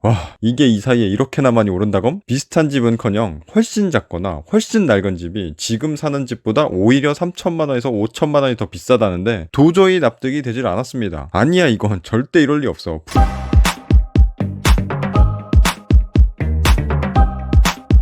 와, 이게 이 사이에 이렇게나 많이 오른다검? 비슷한 집은커녕 훨씬 작거나 훨씬 낡은 집이 지금 사는 집보다 오히려 3천만 원에서 5천만 원이 더 비싸다는데 도저히 납득이 되질 않았습니다. 아니야, 이건 절대 이럴 리 없어.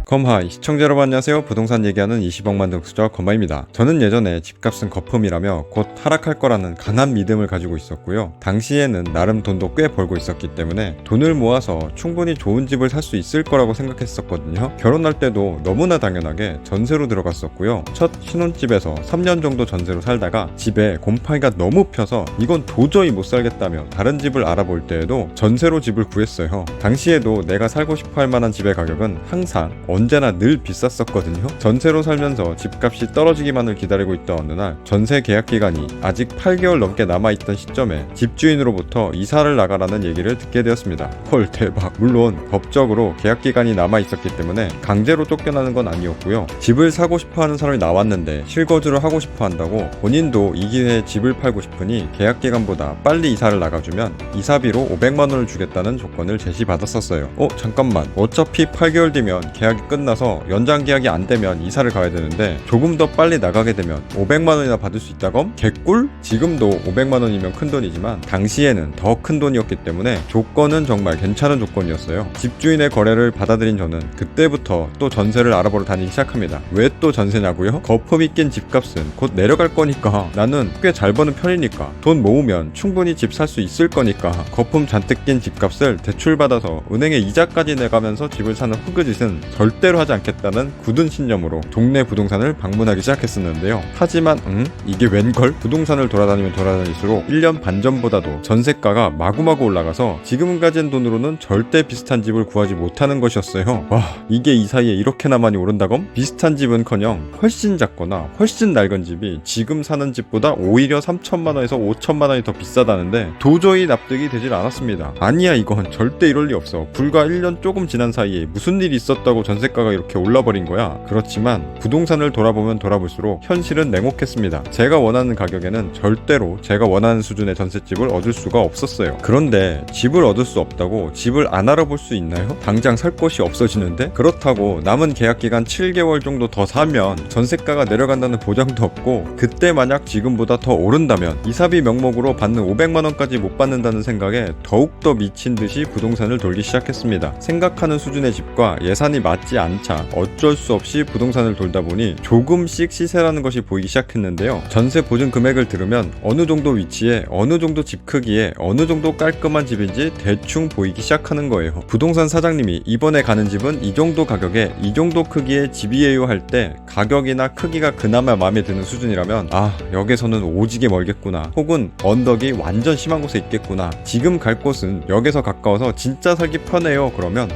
검하이 시청자 여러분 안녕하세요. 부동산 얘기하는 20억 만등 투자 검하입니다. 저는 예전에 집값은 거품이라며 곧 하락할 거라는 강한 믿음을 가지고 있었고요. 당시에는 나름 돈도 꽤 벌고 있었기 때문에 돈을 모아서 충분히 좋은 집을 살 수 있을 거라고 생각했었거든요. 결혼할 때도 너무나 당연하게 전세로 들어갔었고요. 첫 신혼집에서 3년 정도 전세로 살다가 집에 곰팡이가 너무 펴서 이건 도저히 못 살겠다며 다른 집을 알아볼 때에도 전세로 집을 구했어요. 당시에도 내가 살고 싶어 할 만한 집의 가격은 항상 언제나 늘 비쌌었거든요. 전세로 살면서 집값이 떨어지기만을 기다리고 있던 어느 날 전세 계약 기간이 아직 8개월 넘게 남아있던 시점에 집주인으로부터 이사를 나가라는 얘기를 듣게 되었습니다. 헐, 대박. 물론 법적으로 계약 기간이 남아있었기 때문에 강제로 쫓겨나는 건 아니었고요. 집을 사고 싶어하는 사람이 나왔는데 실거주를 하고 싶어 한다고 본인도 이 기회에 집을 팔고 싶으니 계약 기간보다 빨리 이사를 나가주면 이사비로 500만 원을 주겠다는 조건을 제시받았었어요. 잠깐만, 어차피 8개월 뒤면 계약이 끝나서 연장 계약이 안 되면 이사를 가야 되는데 조금 더 빨리 나가게 되면 500만 원이나 받을 수 있다검? 개꿀? 지금도 500만 원이면 큰 돈이지만 당시에는 더 큰 돈이었기 때문에 조건은 정말 괜찮은 조건이었어요. 집주인의 거래를 받아들인 저는 그때부터 또 전세를 알아보러 다니기 시작합니다. 왜 또 전세냐고요? 거품이 낀 집값은 곧 내려갈 거니까, 나는 꽤 잘 버는 편이니까, 돈 모으면 충분히 집 살 수 있을 거니까 거품 잔뜩 낀 집값을 대출받아서 은행에 이자까지 내가면서 집을 사는 흙그짓은 절대로 하지 않겠다는 굳은 신념으로 동네 부동산을 방문하기 시작했었는데요. 하지만 이게 웬걸? 부동산을 돌아다니면 돌아다닐수록 1년 반 전보다도 전세가가 마구마구 올라가서 지금 가진 돈으로는 절대 비슷한 집을 구하지 못하는 것이었어요. 와, 이게 이 사이에 이렇게나 많이 오른다검? 비슷한 집은커녕 훨씬 작거나 훨씬 낡은 집이 지금 사는 집보다 오히려 3천만 원에서 5천만 원이 더 비싸다는데 도저히 납득이 되질 않았습니다. 아니야, 이건 절대 이럴 리 없어. 불과 1년 조금 지난 사이에 무슨 일이 있었다고 전세가가 이렇게 올라버린 거야. 그렇지만 부동산을 돌아보면 돌아볼수록 현실은 냉혹했습니다. 제가 원하는 가격에는 절대로 제가 원하는 수준의 전셋집을 얻을 수가 없었어요. 그런데 집을 얻을 수 없다고 집을 안 알아볼 수 있나요? 당장 살 곳이 없어지는데? 그렇다고 남은 계약기간 7개월 정도 더 사면 전세가가 내려간다는 보장도 없고, 그때 만약 지금보다 더 오른다면 이사비 명목으로 받는 500만원까지 못 받는다는 생각에 더욱더 미친 듯이 부동산을 돌기 시작했습니다. 생각하는 수준의 집과 예산이 맞지 않자 어쩔 수 없이 부동산을 돌다 보니 조금씩 시세라는 것이 보이기 시작했는데요. 전세 보증 금액을 들으면 어느 정도 위치에 어느 정도 집 크기에 어느 정도 깔끔한 집인지 대충 보이기 시작하는 거예요. 부동산 사장님이 이번에 가는 집은 이 정도 가격에 이 정도 크기의 집이에요 할 때 가격이나 크기가 그나마 마음에 드는 수준이라면, 역에서는 오지게 멀겠구나, 혹은 언덕이 완전 심한 곳에 있겠구나, 지금 갈 곳은 역에서 가까워서 진짜 살기 편해요, 그러면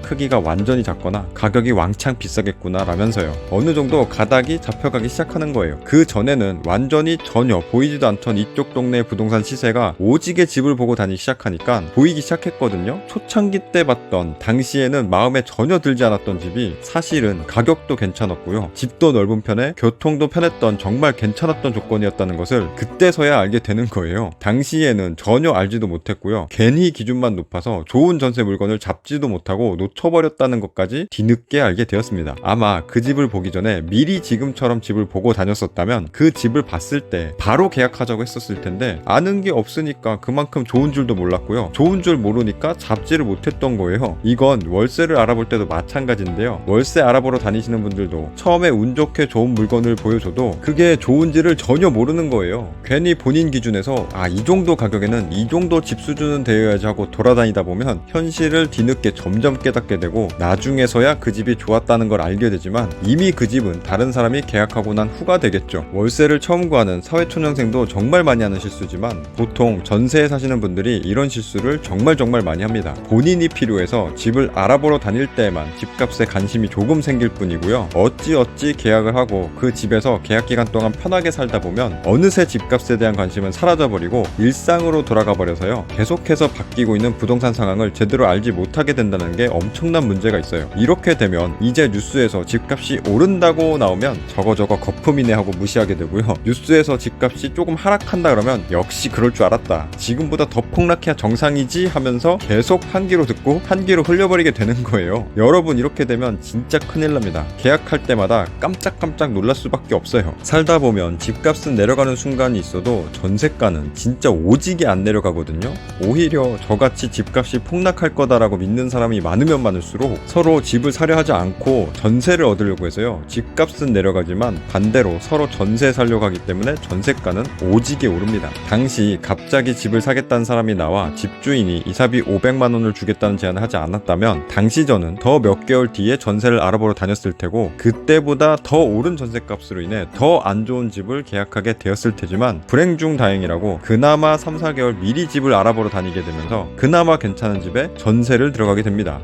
크기가 완전히 작거나 가격이 왕창 비싸겠구나 라면서요. 어느 정도 가닥이 잡혀가기 시작하는 거예요. 그 전에는 완전히 전혀 보이지도 않던 이쪽 동네의 부동산 시세가 오지게 집을 보고 다니기 시작하니까 보이기 시작했거든요. 초창기 때 봤던, 당시에는 마음에 전혀 들지 않았던 집이 사실은 가격도 괜찮았고요, 집도 넓은 편에 교통도 편했던 정말 괜찮았던 조건이었다는 것을 그때서야 알게 되는 거예요. 당시에는 전혀 알지도 못했고요. 괜히 기준만 높아서 좋은 전세 물건을 잡지도 못하고 쳐버렸다는 것까지 뒤늦게 알게 되었습니다. 아마 그 집을 보기 전에 미리 지금처럼 집을 보고 다녔었다면 그 집을 봤을 때 바로 계약하자고 했었을 텐데, 아는 게 없으니까 그만큼 좋은 줄도 몰랐고요. 좋은 줄 모르니까 잡지를 못했던 거예요. 이건 월세를 알아볼 때도 마찬가지인데요. 월세 알아보러 다니시는 분들도 처음에 운 좋게 좋은 물건을 보여줘도 그게 좋은지를 전혀 모르는 거예요. 괜히 본인 기준에서 이 정도 가격에는 이 정도 집 수준은 되어야지 하고 돌아다니다 보면 현실을 뒤늦게 점점 깨닫게 되고, 나중에서야 그 집이 좋았다는 걸 알게 되지만 이미 그 집은 다른 사람이 계약하고 난 후가 되겠죠. 월세를 처음 구하는 사회초년생도 정말 많이 하는 실수지만 보통 전세에 사시는 분들이 이런 실수를 정말 많이 합니다. 본인이 필요해서 집을 알아보러 다닐 때에만 집값에 관심이 조금 생길 뿐이고요. 어찌 계약을 하고 그 집에서 계약기간 동안 편하게 살다 보면 어느새 집값에 대한 관심은 사라져버리고 일상으로 돌아가 버려서요. 계속해서 바뀌고 있는 부동산 상황을 제대로 알지 못하게 된다는 게 엄청 엄청난 문제가 있어요. 이렇게 되면 이제 뉴스에서 집값이 오른다고 나오면 저거 거품이네 하고 무시하게 되고요. 뉴스에서 집값이 조금 하락한다 그러면 역시 그럴 줄 알았다, 지금보다 더 폭락해야 정상이지 하면서 계속 한 귀로 듣고 한 귀로 흘려버리게 되는 거예요. 여러분, 이렇게 되면 진짜 큰일 납니다. 계약할 때마다 깜짝깜짝 놀랄 수밖에 없어요. 살다 보면 집값은 내려가는 순간이 있어도 전세가는 진짜 오지게 안 내려가거든요. 오히려 저같이 집값이 폭락할 거다라고 믿는 사람이 많으면 많을수록 서로 집을 사려 하지 않고 전세를 얻으려고 해서요, 집값은 내려가지만 반대로 서로 전세 살려고 하기 때문에 전세가는 오지게 오릅니다. 당시 갑자기 집을 사겠다는 사람이 나와 집주인이 이사비 500만 원을 주겠다는 제안을 하지 않았다면 당시 저는 더 몇 개월 뒤에 전세를 알아보러 다녔을 테고 그때보다 더 오른 전세값으로 인해 더 안 좋은 집을 계약하게 되었을 테지만 불행 중 다행이라고 그나마 3, 4개월 미리 집을 알아보러 다니게 되면서 그나마 괜찮은 집에 전세를 들어가게 됩니다.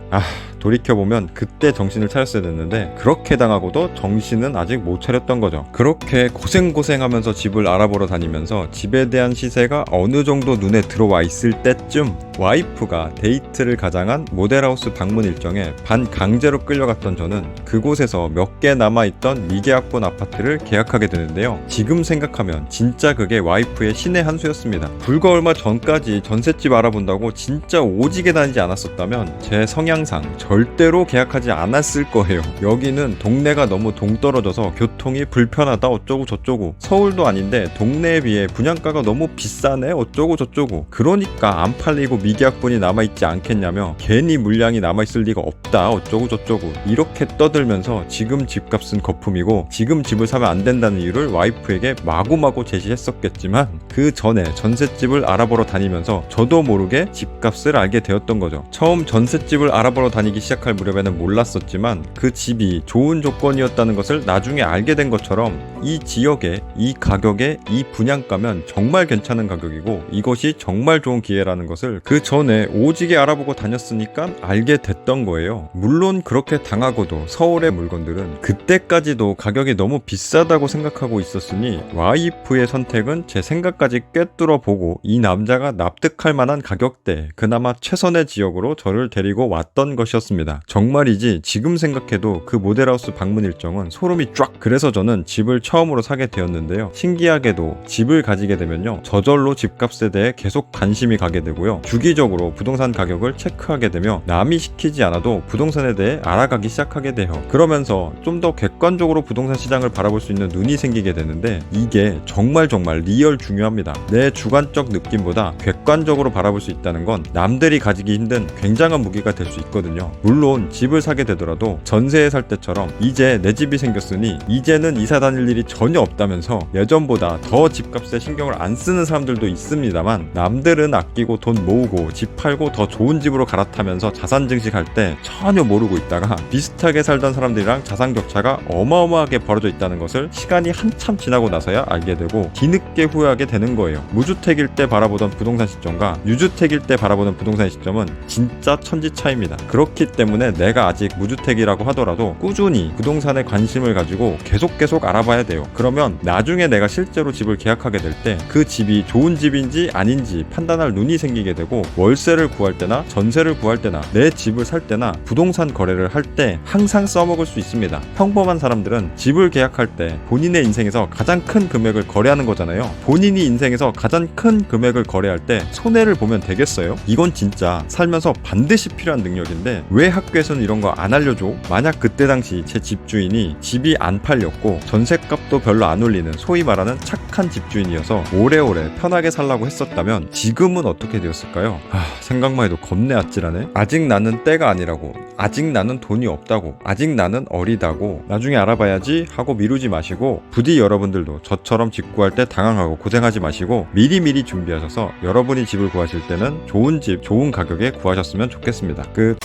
돌이켜보면 그때 정신을 차렸어야 됐는데 그렇게 당하고도 정신은 아직 못 차렸던 거죠. 그렇게 고생하면서 집을 알아보러 다니면서 집에 대한 시세가 어느 정도 눈에 들어와 있을 때쯤 와이프가 데이트를 가장한 모델하우스 방문 일정에 반강제로 끌려갔던 저는 그곳에서 몇 개 남아있던 미계약본 아파트를 계약하게 되는데요. 지금 생각하면 진짜 그게 와이프의 신의 한 수였습니다. 불과 얼마 전까지 전셋집 알아본다고 진짜 오지게 다니지 않았었다면 제 성향상 절대로 계약하지 않았을 거예요. 여기는 동네가 너무 동떨어져서 교통이 불편하다 어쩌고 저쩌고, 서울도 아닌데 동네에 비해 분양가가 너무 비싸네 어쩌고 저쩌고, 그러니까 안 팔리고 미계약본이 남아있지 않겠냐며 괜히 물량이 남아있을 리가 없다 어쩌고 저쩌고 이렇게 떠들면서 지금 집값은 거품이고 지금 집을 사면 안 된다는 이유를 와이프에게 마구마구 제시했었겠지만 그 전에 전셋집을 알아보러 다니면서 저도 모르게 집값을 알게 되었던 거죠. 처음 전셋집을 알아보러 다니기 시작할 무렵에는 몰랐었지만 그 집이 좋은 조건이었다는 것을 나중에 알게 된 것처럼 이 지역에 이 가격에 이 분양가면 정말 괜찮은 가격이고 이것이 정말 좋은 기회라는 것을 그 전에 오지게 알아보고 다녔으니까 알게 됐던 거예요. 물론 그렇게 당하고도 서울의 물건들은 그때까지도 가격이 너무 비싸다고 생각하고 있었으니 와이프의 선택은 제 생각까지 꿰뚫어 보고 이 남자가 납득할 만한 가격대, 그나마 최선의 지역으로 저를 데리고 왔던 것이었습니다. 정말이지 지금 생각해도 그 모델하우스 방문 일정은 소름이 쫙. 그래서 저는 집을 처음으로 사게 되었는데요. 신기하게도 집을 가지게 되면요, 저절로 집값에 대해 계속 관심이 가게 되고요, 주기적으로 부동산 가격을 체크하게 되며 남이 시키지 않아도 부동산에 대해 알아가기 시작하게 돼요. 그러면서 좀 더 객관적으로 부동산 시장을 바라볼 수 있는 눈이 생기게 되는데 이게 정말 리얼 중요합니다. 내 주관적 느낌보다 객관적으로 바라볼 수 있다는 건 남들이 가지기 힘든 굉장한 무기가 될 수 있거든요. 물론 집을 사게 되더라도 전세에 살 때처럼 이제 내 집이 생겼으니 이제는 이사 다닐 일이 전혀 없다면서 예전보다 더 집값에 신경을 안 쓰는 사람들도 있습니다만 남들은 아끼고 돈 모으고 집 팔고 더 좋은 집으로 갈아타면서 자산 증식할 때 전혀 모르고 있다가 비슷하게 살던 사람들이랑 자산 격차가 어마어마하게 벌어져 있다는 것을 시간이 한참 지나고 나서야 알게 되고 뒤늦게 후회하게 되는 거예요. 무주택일 때 바라보던 부동산 시점과 유주택일 때 바라보는 부동산 시점은 진짜 천지 차이입니다. 그렇기 때문에 내가 아직 무주택이라고 하더라도 꾸준히 부동산에 관심을 가지고 계속 알아봐야 돼요. 그러면 나중에 내가 실제로 집을 계약하게 될 때 그 집이 좋은 집인지 아닌지 판단할 눈이 생기게 되고 월세를 구할 때나 전세를 구할 때나 내 집을 살 때나 부동산 거래를 할 때 항상 써먹을 수 있습니다. 평범한 사람들은 집을 계약할 때 본인의 인생에서 가장 큰 금액을 거래하는 거잖아요. 본인이 인생에서 가장 큰 금액을 거래할 때 손해를 보면 되겠어요? 이건 진짜 살면서 반드시 필요한 능력인데 왜 학교에서는 이런 거 안 알려줘? 만약 그때 당시 제 집주인이 집이 안 팔렸고 전셋값도 별로 안 올리는 소위 말하는 착한 집주인이어서 오래오래 편하게 살라고 했었다면 지금은 어떻게 되었을까요? 생각만 해도 겁내 아찔하네. 아직 나는 때가 아니라고, 아직 나는 돈이 없다고, 아직 나는 어리다고, 나중에 알아봐야지 하고 미루지 마시고 부디 여러분들도 저처럼 집 구할 때 당황하고 고생하지 마시고 미리미리 준비하셔서 여러분이 집을 구하실 때는 좋은 집, 좋은 가격에 구하셨으면 좋겠습니다. 끝.